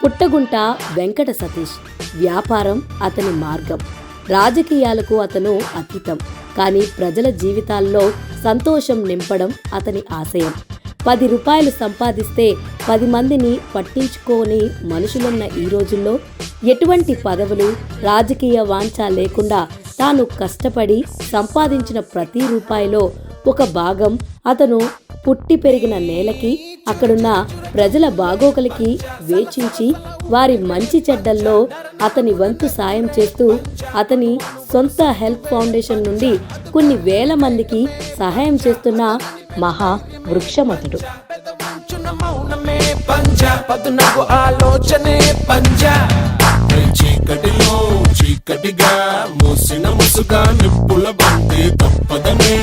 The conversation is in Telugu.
పుట్టగుంట వెంకట సతీష్. వ్యాపారం అతని మార్గం. రాజకీయాలకు అతను అతీతం. కానీ ప్రజల జీవితాల్లో సంతోషం నింపడం అతని ఆశయం. 10 రూపాయలు సంపాదిస్తే 10 మందిని పట్టించుకోని మనుషులున్న ఈ రోజుల్లో ఎటువంటి పదవులు, రాజకీయ వాంఛ లేకుండా తాను కష్టపడి సంపాదించిన ప్రతి రూపాయిలో ఒక భాగం అతను పుట్టి పెరిగిన నేలకి, అక్కడున్న ప్రజల బాగోగులకి వేచించి వారి మంచి చెడ్డల్లో అతని వంతు సాయం చేస్తూ అతని సొంత హెల్ప్ ఫౌండేషన్ నుండి కొన్ని వేల మందికి సహాయం చేస్తున్న మహా వృక్షమతుడు. చీకటిగా మూసిన ముసుగా నిప్పుల బంతి తప్పదనే